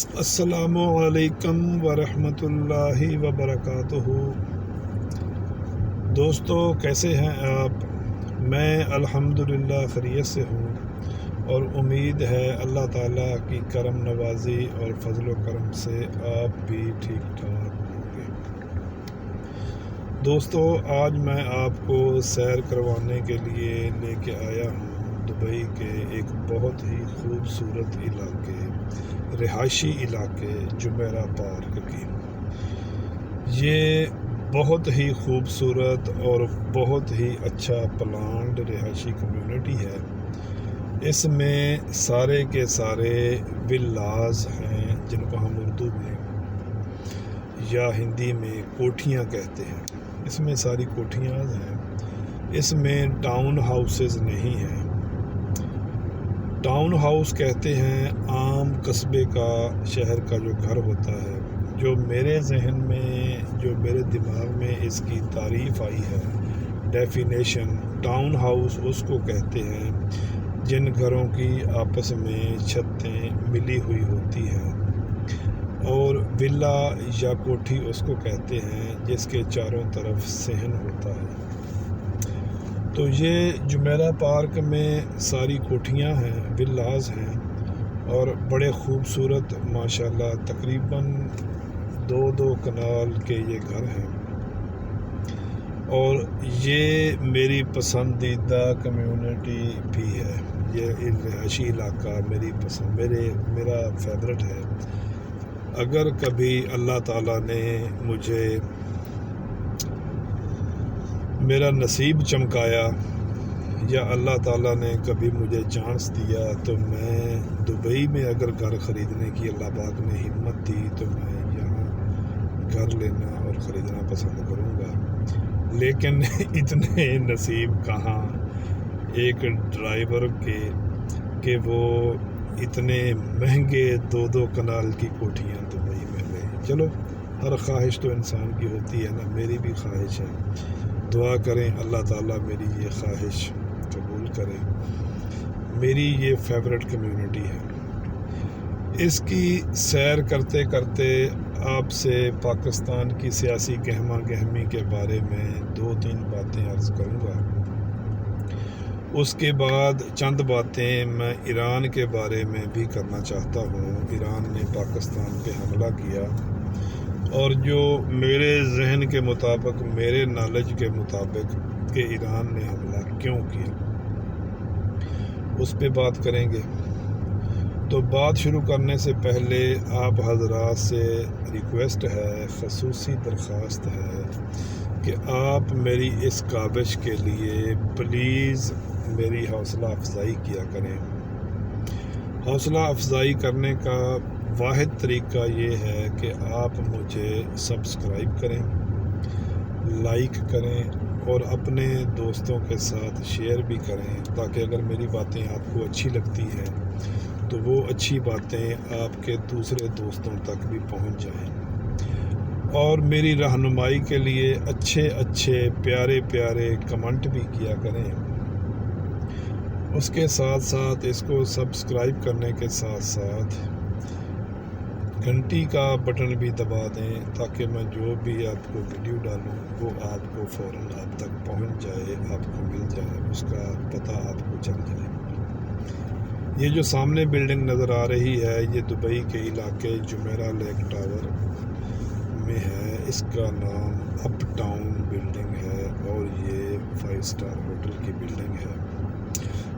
السلام علیکم ورحمۃ اللہ وبرکاتہ۔ دوستو، کیسے ہیں آپ؟ میں الحمدللہ خیریت سے ہوں اور امید ہے اللہ تعالیٰ کی کرم نوازی اور فضل و کرم سے آپ بھی ٹھیک ٹھاک ہوں گے۔ دوستو، آج میں آپ کو سیر کروانے کے لیے لے کے آیا ہوں دبئی کے ایک بہت ہی خوبصورت علاقے، رہائشی علاقے جمیرہ پارک کی۔ یہ بہت ہی خوبصورت اور بہت ہی اچھا پلانڈ رہائشی کمیونٹی ہے۔ اس میں سارے کے سارے ولاز ہیں، جن کو ہم اردو میں یا ہندی میں کوٹھیاں کہتے ہیں۔ اس میں ساری کوٹھیاں ہیں۔ اس میں ٹاؤن ہاؤسز نہیں ہیں۔ ٹاؤن ہاؤس کہتے ہیں عام قصبے کا، شہر کا جو گھر ہوتا ہے۔ جو میرے ذہن میں، جو میرے دماغ میں اس کی تعریف آئی ہے، ڈیفینیشن، ٹاؤن ہاؤس اس کو کہتے ہیں جن گھروں کی آپس میں چھتیں ملی ہوئی ہوتی ہیں، اور ولا یا کوٹھی اس کو کہتے ہیں جس کے چاروں طرف صحن ہوتا ہے۔ تو یہ جمیرہ پارک میں ساری کوٹھیاں ہیں، ولاز ہیں، اور بڑے خوبصورت ماشاءاللہ تقریباً 2 کنال کے یہ گھر ہیں۔ اور یہ میری پسندیدہ کمیونٹی بھی ہے۔ یہ رہائشی علاقہ میرا فیورٹ ہے۔ اگر کبھی اللہ تعالیٰ نے مجھے میرا نصیب چمکایا یا اللہ تعالیٰ نے کبھی مجھے چانس دیا تو میں دبئی میں اگر گھر خریدنے کی اللہ پاک نے ہمت دی تو میں یہاں گھر لینا اور خریدنا پسند کروں گا۔ لیکن اتنے نصیب کہاں ایک ڈرائیور کے کہ وہ اتنے مہنگے 2 کنال کی کوٹھیاں دبئی میں لے۔ چلو، ہر خواہش تو انسان کی ہوتی ہے نا، میری بھی خواہش ہے۔ دعا کریں اللہ تعالیٰ میری یہ خواہش قبول کرے۔ میری یہ فیورٹ کمیونٹی ہے۔ اس کی سیر کرتے کرتے آپ سے پاکستان کی سیاسی گہما گہمی کے بارے میں 2-3 باتیں عرض کروں گا۔ اس کے بعد چند باتیں میں ایران کے بارے میں بھی کرنا چاہتا ہوں۔ ایران نے پاکستان پہ حملہ کیا، اور جو میرے ذہن کے مطابق، میرے نالج کے مطابق کہ ایران نے حملہ کیوں کیا، اس پہ بات کریں گے۔ تو بات شروع کرنے سے پہلے آپ حضرات سے ریکویسٹ ہے، خصوصی درخواست ہے کہ آپ میری اس کاوش کے لیے پلیز میری حوصلہ افزائی کیا کریں۔ حوصلہ افزائی کرنے کا واحد طریقہ یہ ہے کہ آپ مجھے سبسکرائب کریں، لائک کریں، اور اپنے دوستوں کے ساتھ شیئر بھی کریں، تاکہ اگر میری باتیں آپ کو اچھی لگتی ہیں تو وہ اچھی باتیں آپ کے دوسرے دوستوں تک بھی پہنچ جائیں۔ اور میری رہنمائی کے لیے اچھے پیارے پیارے کمنٹ بھی کیا کریں۔ اس کے ساتھ ساتھ اس کو سبسکرائب کرنے کے ساتھ ساتھ گھنٹی کا بٹن بھی دبا دیں، تاکہ میں جو بھی آپ کو ویڈیو ڈالوں وہ آپ کو فوراً آپ تک پہنچ جائے، آپ کو مل جائے، اس کا پتہ آپ کو چل جائے۔ یہ جو سامنے بلڈنگ نظر آ رہی ہے، یہ دبئی کے علاقے جمیرہ لیک ٹاور میں ہے۔ اس کا نام اپ ٹاؤن بلڈنگ ہے، اور یہ 5 اسٹار ہوٹل کی بلڈنگ ہے۔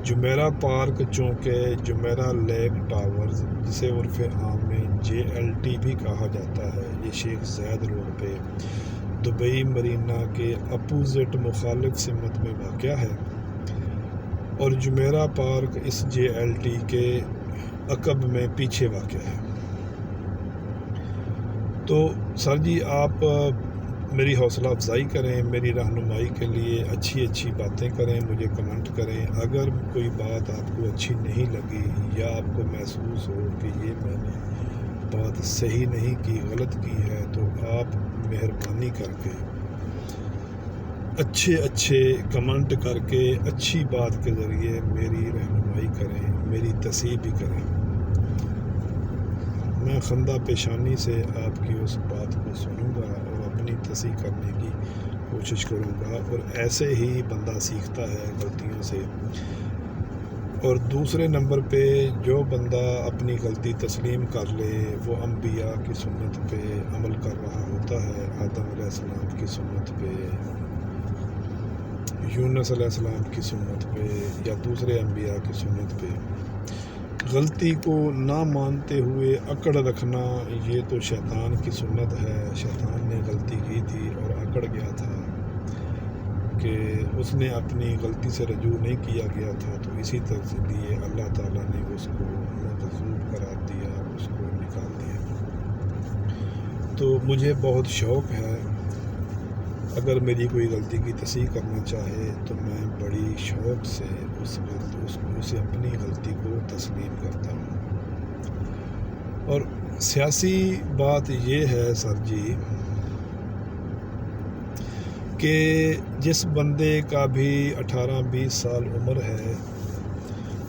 جمیرہ پارک چونکہ جمیرہ لیک ٹاورز، جسے عرف عام میں JLT بھی کہا جاتا ہے، یہ شیخ زاید روڈ پہ دبئی مرینا کے اپوزٹ مخالف سمت میں واقع ہے، اور جمیرہ پارک اس JLT کے عقب میں پیچھے واقع ہے۔ تو سر جی، آپ میری حوصلہ افزائی کریں، میری رہنمائی کے لیے اچھی باتیں کریں، مجھے کمنٹ کریں۔ اگر کوئی بات آپ کو اچھی نہیں لگی یا آپ کو محسوس ہو کہ یہ میں نے بات صحیح نہیں کی، غلط کی ہے، تو آپ مہربانی کر کے اچھے کمنٹ کر کے اچھی بات کے ذریعے میری رہنمائی کریں، میری تصحیح بھی کریں۔ میں خندہ پیشانی سے آپ کی اس بات کو سنوں گا اور اپنی تصحیح کرنے کی کوشش کروں گا، اور ایسے ہی بندہ سیکھتا ہے غلطیوں سے۔ اور دوسرے نمبر پہ جو بندہ اپنی غلطی تسلیم کر لے وہ انبیاء کی سنت پہ عمل کر رہا ہوتا ہے، آدم علیہ السلام کی سنت پہ، یونس علیہ السلام کی سنت پہ، یا دوسرے انبیاء کی سنت پہ۔ غلطی کو نہ مانتے ہوئے اکڑ رکھنا یہ تو شیطان کی سنت ہے۔ شیطان نے غلطی کی تھی اور اکڑ گیا تھا کہ اس نے اپنی غلطی سے رجوع نہیں کیا گیا تھا، تو اسی طرح سے لیے اللہ تعالیٰ نے اس کو مغضوب قرار دیا، اس کو نکال دیا۔ تو مجھے بہت شوق ہے، اگر میری کوئی غلطی کی تصحیح کرنا چاہے تو میں بڑی شوق سے اسے اپنی غلطی کو تسلیم کرتا ہوں۔ اور سیاسی بات یہ ہے سر جی کہ جس بندے کا بھی 18-20 سال عمر ہے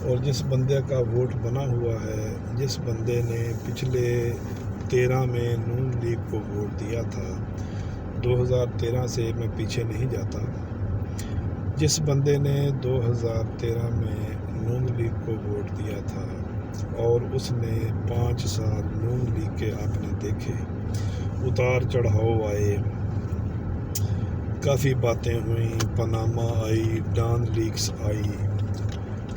اور جس بندے کا ووٹ بنا ہوا ہے، جس بندے نے پچھلے 13 میں نون لیگ کو ووٹ دیا تھا، 2013 سے میں پیچھے نہیں جاتا، جس بندے نے 2013 میں نون لیگ کو ووٹ دیا تھا اور اس نے 5 سال نون لیگ کے آپ نے دیکھے، اتار چڑھاؤ آئے، کافی باتیں ہوئیں، پاناما آئی، ڈان لیکس آئی،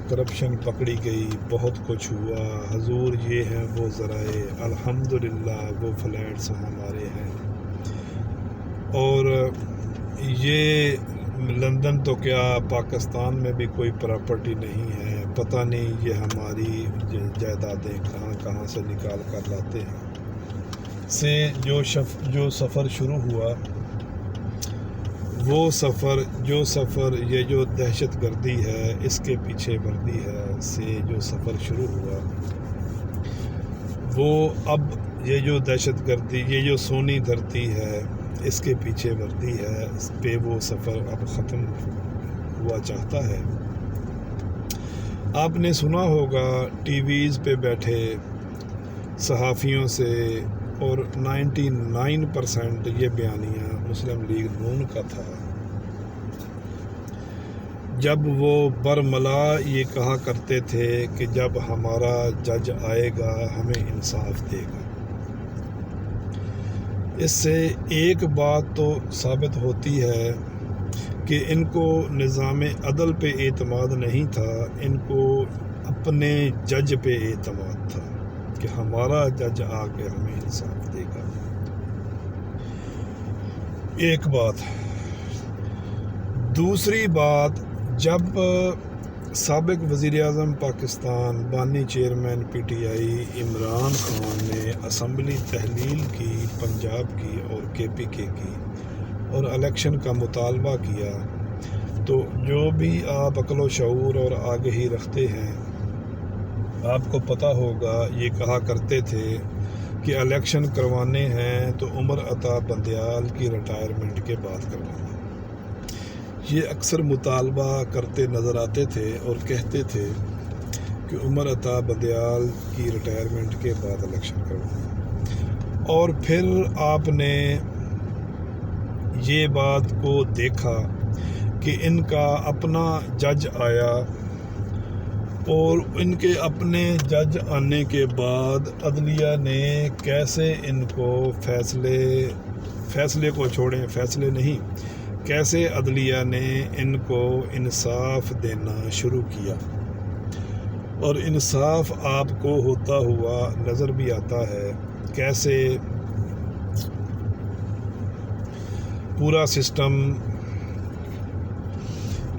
کرپشن پکڑی گئی، بہت کچھ ہوا، حضور یہ ہیں وہ ذرائع، الحمدللہ وہ فلیٹس ہمارے ہیں، اور یہ لندن تو کیا پاکستان میں بھی کوئی پراپرٹی نہیں ہے، پتہ نہیں یہ ہماری جائیدادیں کہاں کہاں سے نکال کر لاتے ہیں سے جو سفر شروع ہوا، وہ سفر یہ جو دہشت گردی ہے اس کے پیچھے وردی ہے سے جو سفر شروع ہوا، وہ اب یہ جو دہشت گردی، یہ جو سونی دھرتی ہے اس کے پیچھے وردی ہے، اس پہ وہ سفر اب ختم ہوا چاہتا ہے۔ آپ نے سنا ہوگا ٹی ویز پہ بیٹھے صحافیوں سے، اور 99% یہ بیانیہ مسلم لیگ نون کا تھا، جب وہ برملا یہ کہا کرتے تھے کہ جب ہمارا جج آئے گا ہمیں انصاف دے گا۔ اس سے ایک بات تو ثابت ہوتی ہے کہ ان کو نظام عدل پہ اعتماد نہیں تھا، ان کو اپنے جج پہ اعتماد تھا کہ ہمارا جج آ کے ہمیں انصاف دے گا۔ ایک بات۔ دوسری بات، جب سابق وزیر اعظم پاکستان، بانی chairman P T I Imran Khan نے اسمبلی تحلیل کی پنجاب کی اور کے پی کے کی اور الیکشن کا مطالبہ کیا، تو جو بھی آپ عقل و شعور اور آگہی رکھتے ہیں آپ کو پتہ ہوگا یہ کہا کرتے تھے کہ الیکشن کروانے ہیں تو عمر عطا بندیال کی ریٹائرمنٹ کے بعد کروانا۔ یہ اکثر مطالبہ کرتے نظر آتے تھے اور کہتے تھے کہ عمر عطا بندیال کی ریٹائرمنٹ کے بعد الیکشن کروانا، اور پھر آپ نے یہ بات کو دیکھا کہ ان کا اپنا جج آیا، اور ان کے اپنے جج آنے کے بعد عدلیہ نے کیسے ان کو فیصلے کو چھوڑیں، فیصلے نہیں، کیسے عدلیہ نے ان کو انصاف دینا شروع کیا، اور انصاف آپ کو ہوتا ہوا نظر بھی آتا ہے، کیسے پورا سسٹم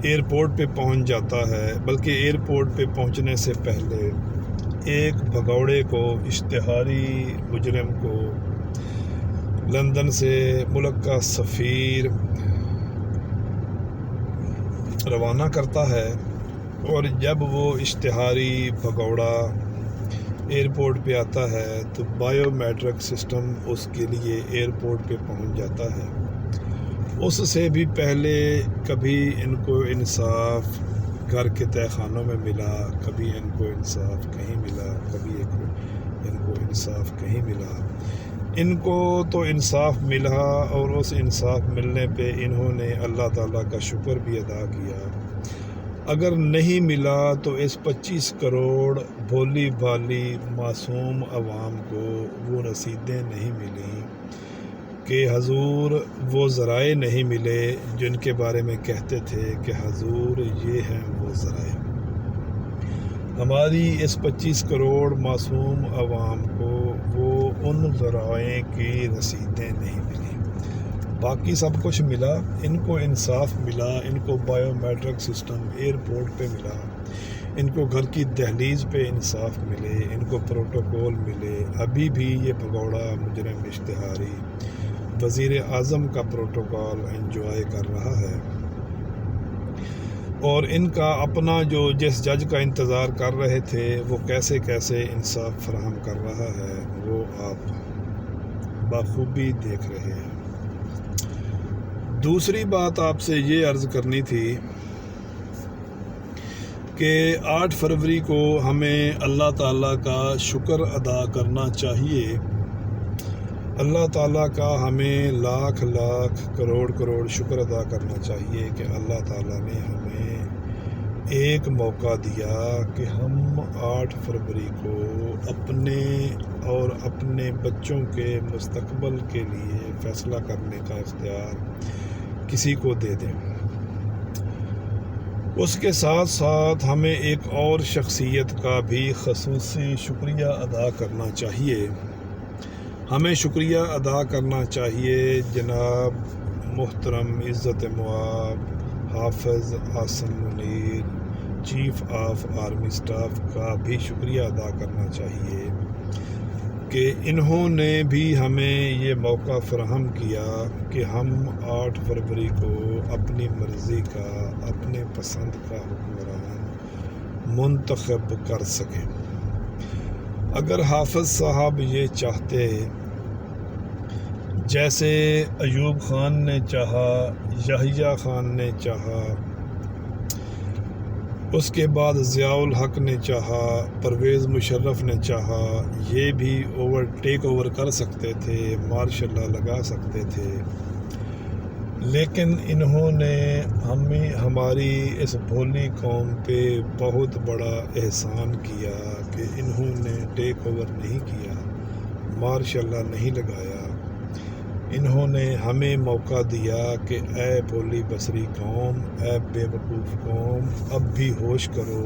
ایئرپورٹ پہ پہنچ جاتا ہے، بلکہ ایئرپورٹ پہ پہنچنے سے پہلے ایک بھگوڑے کو، اشتہاری مجرم کو لندن سے ملک کا سفیر روانہ کرتا ہے، اور جب وہ اشتہاری بھگوڑا ایئرپورٹ پہ آتا ہے تو بائیو میٹرک سسٹم اس کے لیے ایئرپورٹ پہ پہنچ جاتا ہے۔ اس سے بھی پہلے کبھی ان کو انصاف گھر کے تہہ خانوں میں ملا، کبھی ان کو انصاف کہیں ملا، کبھی ان کو انصاف کہیں ملا۔ ان کو تو انصاف ملا، اور اس انصاف ملنے پہ انہوں نے اللہ تعالیٰ کا شکر بھی ادا کیا۔ اگر نہیں ملا تو اس 25 کروڑ بھولی بھالی معصوم عوام کو وہ رسیدیں نہیں ملیں کہ حضور وہ ذرائع نہیں ملے جن کے بارے میں کہتے تھے کہ حضور یہ ہیں وہ ذرائع۔ ہماری اس 25 کروڑ معصوم عوام کو وہ ان ذرائع کی رسیدیں نہیں ملیں۔ باقی سب کچھ ملا، ان کو انصاف ملا، ان کو بائیو میٹرک سسٹم ایئرپورٹ پہ ملا، ان کو گھر کی دہلیز پہ انصاف ملے، ان کو پروٹوکول ملے۔ ابھی بھی یہ بھگوڑا مجرم اشتہاری وزیر اعظم کا پروٹوکول انجوائے کر رہا ہے، اور ان کا اپنا جو جس جج کا انتظار کر رہے تھے وہ کیسے کیسے انصاف فراہم کر رہا ہے وہ آپ بخوبی دیکھ رہے ہیں۔ دوسری بات آپ سے یہ عرض کرنی تھی کہ 8 فروری کو ہمیں اللہ تعالیٰ کا شکر ادا کرنا چاہیے۔ اللہ تعالیٰ کا ہمیں لاکھ لاکھ کروڑ کروڑ شکر ادا کرنا چاہیے کہ اللہ تعالیٰ نے ہمیں ایک موقع دیا کہ ہم 8 فروری کو اپنے اور اپنے بچوں کے مستقبل کے لیے فیصلہ کرنے کا اختیار کسی کو دے دیں۔ اس کے ساتھ ساتھ ہمیں ایک اور شخصیت کا بھی خصوصی شکریہ ادا کرنا چاہیے۔ ہمیں شکریہ ادا کرنا چاہیے جناب محترم عزت مآب حافظ Asim Munir, chief of army staff کا بھی شکریہ ادا کرنا چاہیے کہ انہوں نے بھی ہمیں یہ موقع فراہم کیا کہ ہم 8 فروری کو اپنی مرضی کا، اپنے پسند کا حکمران منتخب کر سکیں۔ اگر حافظ صاحب یہ چاہتے جیسے ایوب خان نے چاہا، یحییٰ خان نے چاہا، اس کے بعد ضیاء الحق نے چاہا، پرویز مشرف نے چاہا، یہ بھی ٹیک اوور کر سکتے تھے، مارشاء اللہ لگا سکتے تھے، لیکن انہوں نے ہماری اس بھولی قوم پہ بہت بڑا احسان کیا کہ انہوں نے ٹیک اوور نہیں کیا، مارشاء اللہ نہیں لگایا۔ انہوں نے ہمیں موقع دیا کہ اے بھولی بصری قوم، اے بے وقوف قوم، اب بھی ہوش کرو،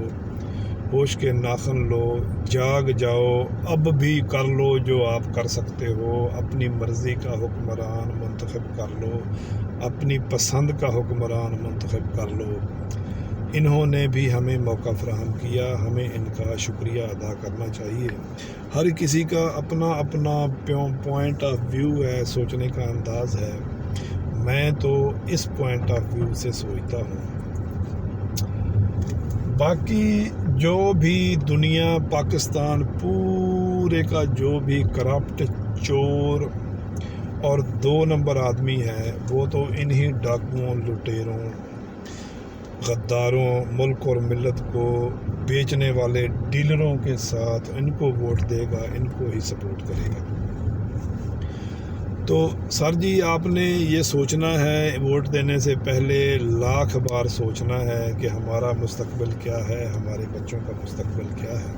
ہوش کے ناخن لو، جاگ جاؤ، اب بھی کر لو جو آپ کر سکتے ہو، اپنی مرضی کا حکمران منتخب کر لو، اپنی پسند کا حکمران منتخب کر لو۔ انہوں نے بھی ہمیں موقع فراہم کیا، ہمیں ان کا شکریہ ادا کرنا چاہیے۔ ہر کسی کا اپنا اپنا پوائنٹ آف ویو ہے، سوچنے کا انداز ہے، میں تو اس پوائنٹ آف ویو سے سوچتا ہوں۔ باقی جو بھی دنیا، پاکستان پورے کا جو بھی کرپٹ، چور اور 2 نمبر آدمی ہے وہ تو انہی ڈاکوؤں، لٹیروں، غداروں، ملک اور ملت کو بیچنے والے ڈیلروں کے ساتھ ان کو ووٹ دے گا، ان کو ہی سپورٹ کرے گا۔ تو سر جی آپ نے یہ سوچنا ہے، ووٹ دینے سے پہلے لاکھ بار سوچنا ہے کہ ہمارا مستقبل کیا ہے، ہمارے بچوں کا مستقبل کیا ہے۔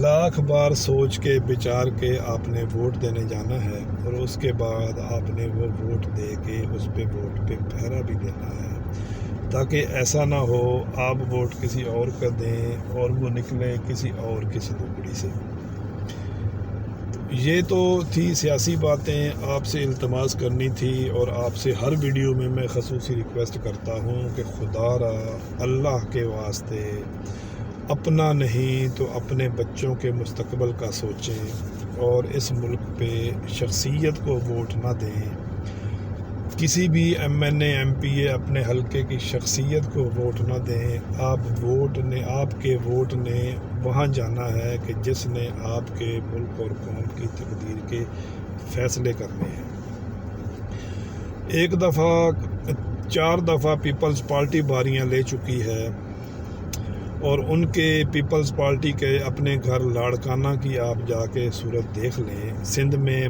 لاکھ بار سوچ کے بچار کے آپ نے ووٹ دینے جانا ہے، اور اس کے بعد آپ نے وہ ووٹ دے کے اس پہ ووٹ پہ پہرا بھی دینا ہے، تاکہ ایسا نہ ہو آپ ووٹ کسی اور کا دیں اور وہ نکلے کسی اور کی سلوکڑی سے۔ یہ تو تھی سیاسی باتیں، آپ سے التماس کرنی تھی، اور آپ سے ہر ویڈیو میں میں خصوصی ریکویسٹ کرتا ہوں کہ خدا را اللہ کے واسطے اپنا نہیں تو اپنے بچوں کے مستقبل کا سوچیں، اور اس ملک پہ شخصیت کو ووٹ نہ دیں، کسی بھی M N A M P A اپنے حلقے کی شخصیت کو ووٹ نہ دیں۔ آپ کے ووٹ نے وہاں جانا ہے کہ جس نے آپ کے ملک اور قوم کی تقدیر کے فیصلے کرنے ہیں۔ 4 دفعہ پیپلز پارٹی باریاں لے چکی ہے، اور ان کے پیپلز پارٹی کے اپنے گھر لاڑکانہ کی آپ جا کے صورت دیکھ لیں. سندھ میں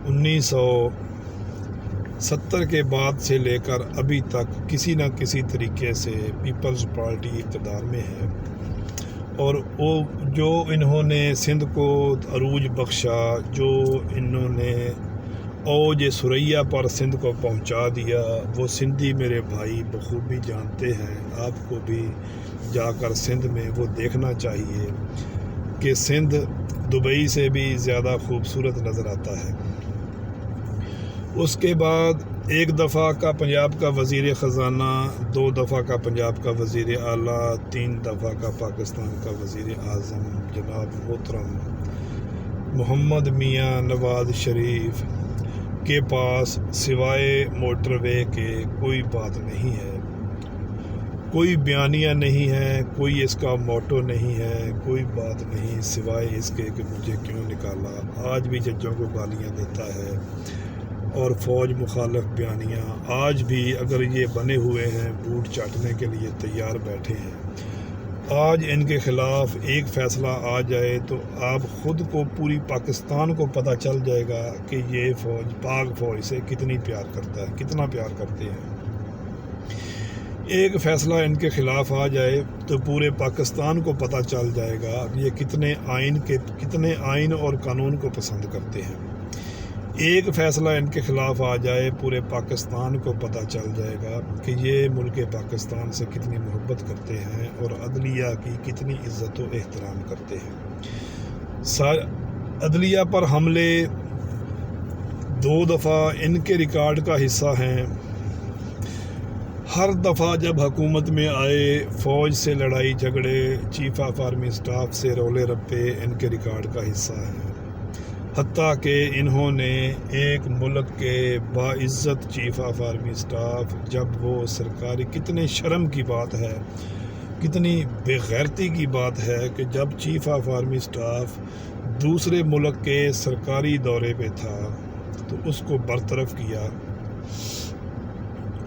1970 کے بعد سے لے کر ابھی تک کسی نہ کسی طریقے سے پیپلز پارٹی اقتدار میں ہے، اور وہ جو انہوں نے سندھ کو عروج بخشا، جو انہوں نے اوج ثریا پر سندھ کو پہنچا دیا، وہ سندھی میرے بھائی بخوبی جانتے ہیں. آپ کو بھی جا کر سندھ میں وہ دیکھنا چاہیے کہ سندھ دبئی سے بھی زیادہ خوبصورت نظر آتا ہے. اس کے بعد ایک دفعہ کا پنجاب کا وزیر خزانہ، 2 دفعہ کا پنجاب کا وزیر اعلیٰ، 3 دفعہ کا پاکستان کا وزیر اعظم جناب محترم محمد میاں نواز شریف کے پاس سوائے موٹر وے کے کوئی بات نہیں ہے، کوئی بیانیہ نہیں ہے، کوئی اس کا موٹو نہیں ہے، کوئی بات نہیں سوائے اس کے کہ مجھے کیوں نکالا. آج بھی ججوں کو گالیاں دیتا ہے اور فوج مخالف بیانیہ آج بھی اگر یہ بنے ہوئے ہیں بوٹ چاٹنے کے لیے تیار بیٹھے ہیں. آج ان کے خلاف ایک فیصلہ آ جائے تو آپ خود کو پوری پاکستان کو پتہ چل جائے گا کہ یہ فوج پاک فوج سے کتنا پیار کرتے ہیں. ایک فیصلہ ان کے خلاف آ جائے تو پورے پاکستان کو پتہ چل جائے گا یہ کتنے آئین اور قانون کو پسند کرتے ہیں. ایک فیصلہ ان کے خلاف آ جائے پورے پاکستان کو پتہ چل جائے گا کہ یہ ملک پاکستان سے کتنی محبت کرتے ہیں اور عدلیہ کی کتنی عزت و احترام کرتے ہیں. عدلیہ پر حملے 2 دفعہ ان کے ریکارڈ کا حصہ ہیں. ہر دفعہ جب حکومت میں آئے فوج سے لڑائی جھگڑے، چیف آف آرمی سٹاف سے رولے رپے ان کے ریکارڈ کا حصہ ہیں. حتیٰ کہ انہوں نے ایک ملک کے باعزت چیف آف آرمی سٹاف، جب وہ سرکاری، کتنے شرم کی بات ہے، کتنی بے غیرتی کی بات ہے کہ جب چیف آف آرمی سٹاف دوسرے ملک کے سرکاری دورے پہ تھا تو اس کو برطرف کیا،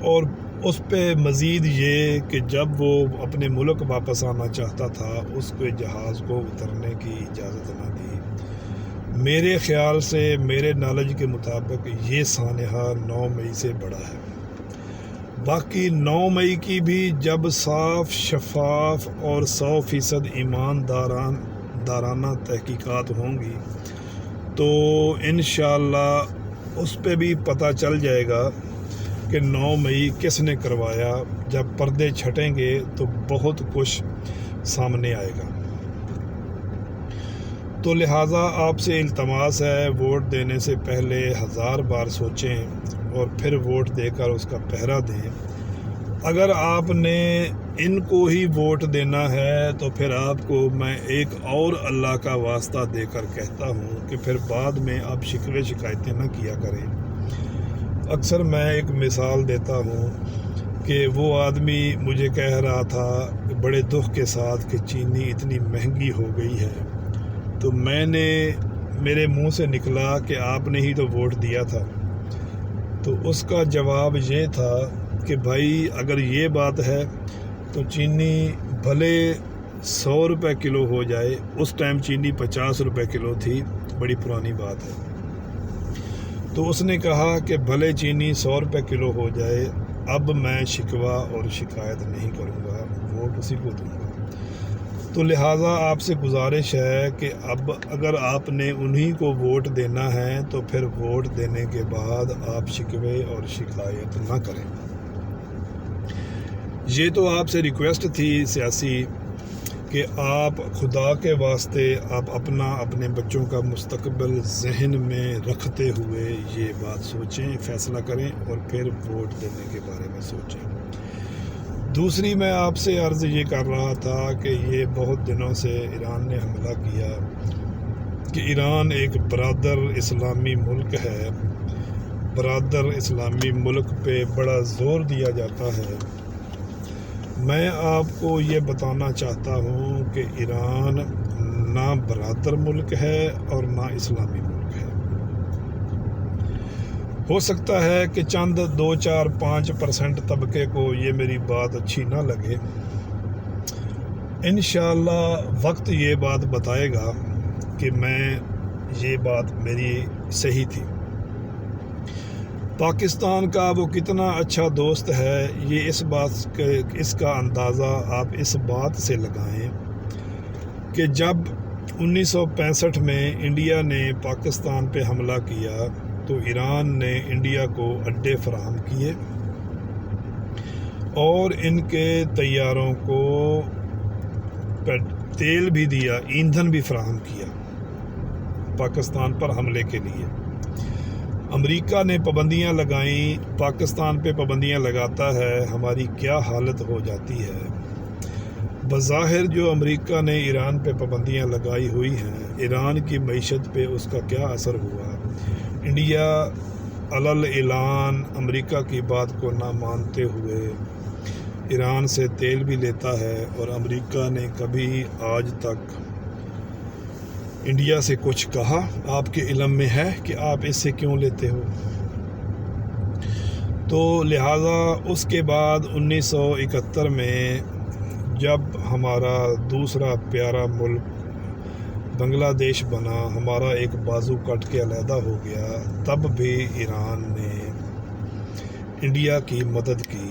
اور اس پہ مزید یہ کہ جب وہ اپنے ملک واپس آنا چاہتا تھا اس کے جہاز کو اترنے کی اجازت نہ دی. میرے خیال سے، میرے نالج کے مطابق یہ سانحہ 9 مئی سے بڑا ہے. باقی 9 مئی کی بھی جب صاف، شفاف اور 100% ایماندارانہ تحقیقات ہوں گی تو انشاءاللہ اس پہ بھی پتہ چل جائے گا کہ 9 مئی کس نے کروایا. جب پردے چھٹیں گے تو بہت کچھ سامنے آئے گا. تو لہٰذا آپ سے التماس ہے، ووٹ دینے سے پہلے 1000 بار سوچیں اور پھر ووٹ دے کر اس کا پہرا دیں. اگر آپ نے ان کو ہی ووٹ دینا ہے تو پھر آپ کو میں ایک اور اللہ کا واسطہ دے کر کہتا ہوں کہ پھر بعد میں آپ شکایتیں نہ کیا کریں. اکثر میں ایک مثال دیتا ہوں کہ وہ آدمی مجھے کہہ رہا تھا بڑے دکھ کے ساتھ کہ چینی اتنی مہنگی ہو گئی ہے، تو میرے منہ سے نکلا کہ آپ نے ہی تو ووٹ دیا تھا. تو اس کا جواب یہ تھا کہ بھائی اگر یہ بات ہے تو چینی بھلے 100 روپے کلو ہو جائے، اس ٹائم چینی 50 روپے کلو تھی، بڑی پرانی بات ہے. تو اس نے کہا کہ بھلے چینی 100 روپے کلو ہو جائے، اب میں شکوہ اور شکایت نہیں کروں گا، ووٹ اسی کو دوں گا. تو لہٰذا آپ سے گزارش ہے کہ اب اگر آپ نے انہی کو ووٹ دینا ہے تو پھر ووٹ دینے کے بعد آپ شکوے اور شکایت نہ کریں. یہ تو آپ سے ریکویسٹ تھی سیاسی کہ آپ خدا کے واسطے آپ اپنے بچوں کا مستقبل ذہن میں رکھتے ہوئے یہ بات سوچیں، فیصلہ کریں اور پھر ووٹ دینے کے بارے میں سوچیں. دوسری میں آپ سے عرض یہ کر رہا تھا کہ یہ بہت دنوں سے ایران نے حملہ کیا کہ ایران ایک برادر اسلامی ملک ہے. برادر اسلامی ملک پہ بڑا زور دیا جاتا ہے. میں آپ کو یہ بتانا چاہتا ہوں کہ ایران نہ برادر ملک ہے اور نہ اسلامی ملک ہے. ہو سکتا ہے کہ چند 2, 4, 5% طبقے کو یہ میری بات اچھی نہ لگے، انشاءاللہ وقت یہ بات بتائے گا کہ یہ بات میری صحیح تھی۔ پاکستان کا وہ کتنا اچھا دوست ہے، یہ اس کا اندازہ آپ اس بات سے لگائیں کہ جب 1965 میں انڈیا نے پاکستان پہ حملہ کیا تو ایران نے انڈیا کو اڈے فراہم کیے اور ان کے طیاروں کو تیل بھی دیا، ایندھن بھی فراہم کیا پاکستان پر حملے کے لیے۔ امریکہ نے پابندیاں لگائیں، پاکستان پہ پابندیاں لگاتا ہے، ہماری کیا حالت ہو جاتی ہے۔ بظاہر جو امریکہ نے ایران پہ پابندیاں لگائی ہوئی ہیں، ایران کی معیشت پہ اس کا کیا اثر ہوا۔ انڈیا علل اعلان امریکہ کی بات کو نہ مانتے ہوئے ایران سے تیل بھی لیتا ہے، اور امریکہ نے کبھی آج تک انڈیا سے کچھ کہا؟ آپ کے علم میں ہے کہ آپ اس سے کیوں لیتے ہو؟ تو لہٰذا اس کے بعد 1971 میں جب ہمارا دوسرا پیارا ملک بنگلہ دیش بنا، ہمارا ایک بازو کٹ کے علیحدہ ہو گیا، تب بھی ایران نے انڈیا کی مدد کی۔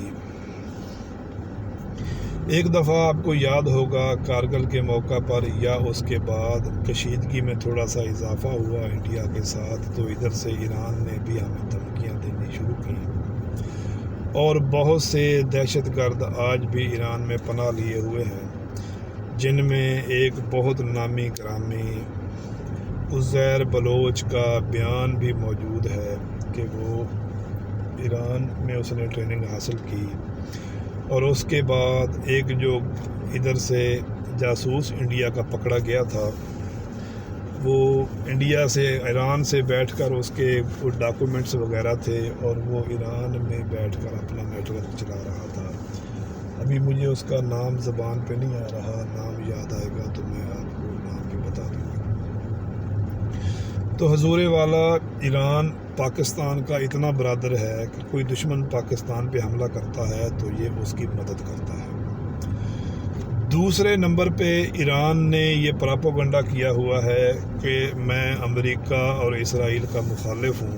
ایک دفعہ آپ کو یاد ہوگا کارگل کے موقع پر یا اس کے بعد کشیدگی میں تھوڑا سا اضافہ ہوا انڈیا کے ساتھ، تو ادھر سے ایران نے بھی ہمیں دھمکیاں دینی شروع کی، اور بہت سے دہشت گرد آج بھی ایران میں پناہ لیے ہوئے ہیں، جن میں ایک بہت نامی گرامی عزیر بلوچ کا بیان بھی موجود ہے کہ وہ ایران میں اس نے ٹریننگ حاصل کی، اور اس کے بعد ایک جو ادھر سے جاسوس انڈیا کا پکڑا گیا تھا، وہ انڈیا سے ایران سے بیٹھ کر اس کے ڈاکومنٹس وغیرہ تھے، اور وہ ایران میں بیٹھ کر اپنا نیٹ ورک چلا رہا تھا۔ ابھی مجھے اس کا نام زبان پہ نہیں آ رہا، نام یاد آئے گا تو میں آپ کو نام بھی بتا دوں گا۔ تو حضور والا ایران پاکستان کا اتنا برادر ہے کہ کوئی دشمن پاکستان پہ حملہ کرتا ہے تو یہ اس کی مدد کرتا ہے۔ دوسرے نمبر پہ ایران نے یہ پراپوگنڈا کیا ہوا ہے کہ میں امریکہ اور اسرائیل کا مخالف ہوں۔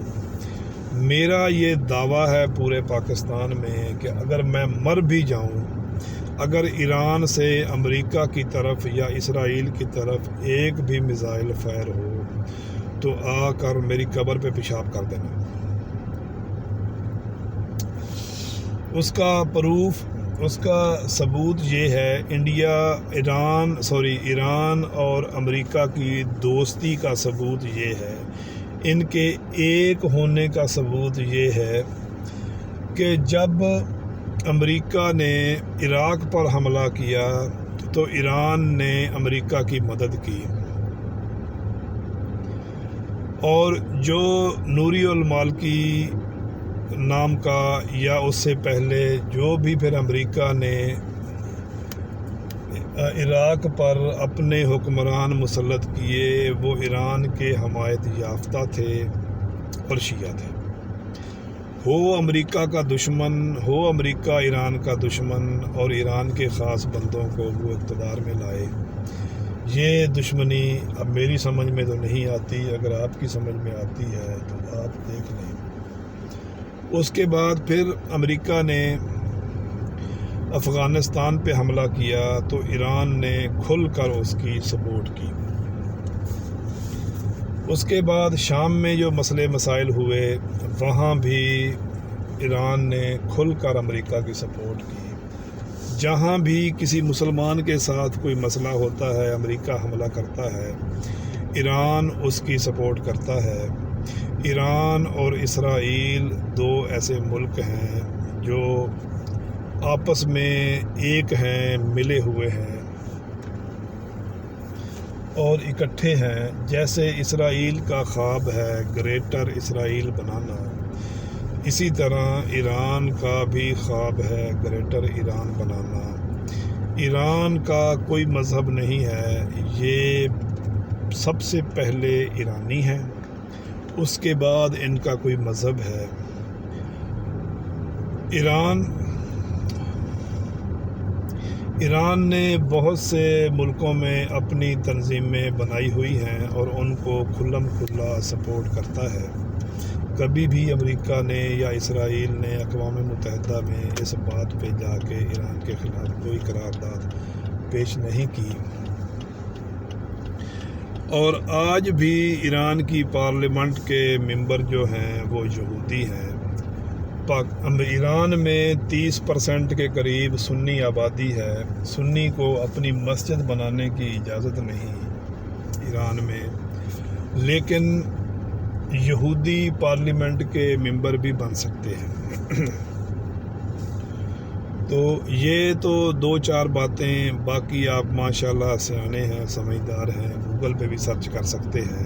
میرا یہ دعویٰ ہے پورے پاکستان میں کہ اگر میں مر بھی جاؤں، اگر ایران سے امریکہ کی طرف یا اسرائیل کی طرف ایک بھی میزائل فائر ہو تو آ کر میری قبر پہ پیشاب کر دینا۔ اس کا پروف، اس کا ثبوت یہ ہے، ایران اور امریکہ کی دوستی کا ثبوت یہ ہے، ان کے ایک ہونے کا ثبوت یہ ہے کہ جب امریکہ نے عراق پر حملہ کیا تو ایران نے امریکہ کی مدد کی، اور جو نوری المالکی نام کا یا اس سے پہلے جو بھی پھر امریکہ نے عراق پر اپنے حکمران مسلط کیے، وہ ایران کے حمایت یافتہ تھے اور شیعہ تھے۔ ہو امریکہ کا دشمن، ہو امریکہ ایران کا دشمن، اور ایران کے خاص بندوں کو وہ اقتدار میں لائے۔ یہ دشمنی اب میری سمجھ میں تو نہیں آتی، اگر آپ کی سمجھ میں آتی ہے تو آپ دیکھ لیں۔ اس کے بعد پھر امریکہ نے افغانستان پہ حملہ کیا تو ایران نے کھل کر اس کی سپورٹ کی۔ اس کے بعد شام میں جو مسئلے مسائل ہوئے، وہاں بھی ایران نے کھل کر امریکہ کی سپورٹ کی۔ جہاں بھی کسی مسلمان کے ساتھ کوئی مسئلہ ہوتا ہے، امریکہ حملہ کرتا ہے، ایران اس کی سپورٹ کرتا ہے۔ ایران اور اسرائیل دو ایسے ملک ہیں جو آپس میں ایک ہیں، ملے ہوئے ہیں اور اکٹھے ہیں۔ جیسے اسرائیل کا خواب ہے گریٹر اسرائیل بنانا، اسی طرح ایران کا بھی خواب ہے گریٹر ایران بنانا۔ ایران کا کوئی مذہب نہیں ہے، یہ سب سے پہلے ایرانی ہیں، اس کے بعد ان کا کوئی مذہب ہے۔ ایران نے بہت سے ملکوں میں اپنی تنظیمیں بنائی ہوئی ہیں اور ان کو کھلم کھلا سپورٹ کرتا ہے۔ کبھی بھی امریکہ نے یا اسرائیل نے اقوام متحدہ میں اس بات پہ جا کے ایران کے خلاف کوئی قرارداد پیش نہیں کی، اور آج بھی ایران کی پارلیمنٹ کے ممبر جو ہیں وہ یہودی ہیں۔ ایران میں 30% کے قریب سنی آبادی ہے۔ سنی کو اپنی مسجد بنانے کی اجازت نہیں ایران میں، لیکن یہودی پارلیمنٹ کے ممبر بھی بن سکتے ہیں۔ تو یہ تو 2-4 باتیں، باقی آپ ماشاءاللہ سیانے ہیں، سمجھدار ہیں، گوگل پہ بھی سرچ کر سکتے ہیں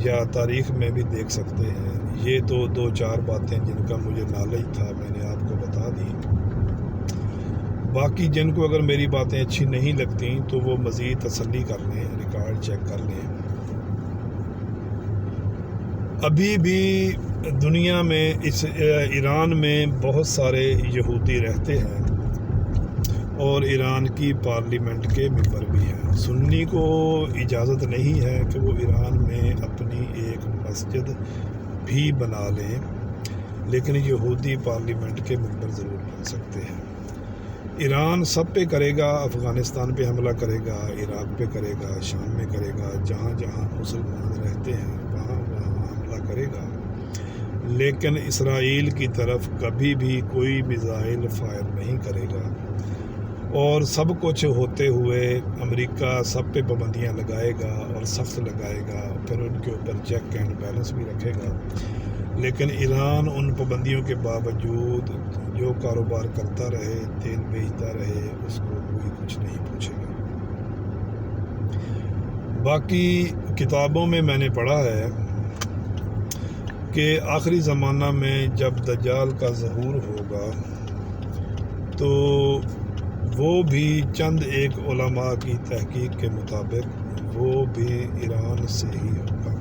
یا تاریخ میں بھی دیکھ سکتے ہیں۔ یہ تو 2-4 باتیں جن کا مجھے نالج تھا، میں نے آپ کو بتا دی۔ باقی جن کو اگر میری باتیں اچھی نہیں لگتیں تو وہ مزید تسلی کر لیں، ریکارڈ چیک کر لیں۔ ابھی بھی دنیا میں ایران میں بہت سارے یہودی رہتے ہیں اور ایران کی پارلیمنٹ کے ممبر بھی ہیں۔ سنی کو اجازت نہیں ہے کہ وہ ایران میں اپنی ایک مسجد بھی بنا لیں، لیکن یہودی پارلیمنٹ کے ممبر ضرور بن سکتے ہیں۔ ایران سب پہ کرے گا، افغانستان پہ حملہ کرے گا، عراق پہ کرے گا، شام میں کرے گا، جہاں جہاں مسلمان رہتے ہیں وہاں حملہ کرے گا، لیکن اسرائیل کی طرف کبھی بھی کوئی میزائل فائر نہیں کرے گا۔ اور سب کچھ ہوتے ہوئے امریکہ سب پہ پابندیاں لگائے گا اور سخت لگائے گا، پھر ان کے اوپر چیک اینڈ بیلنس بھی رکھے گا، لیکن ایران ان پابندیوں کے باوجود جو کاروبار کرتا رہے، تیل بیچتا رہے، اس کو کوئی کچھ نہیں پوچھے گا۔ باقی کتابوں میں نے پڑھا ہے کہ آخری زمانہ میں جب دجال کا ظہور ہوگا تو وہ بھی چند ایک علماء کی تحقیق کے مطابق وہ بھی ایران سے ہی ہوگا۔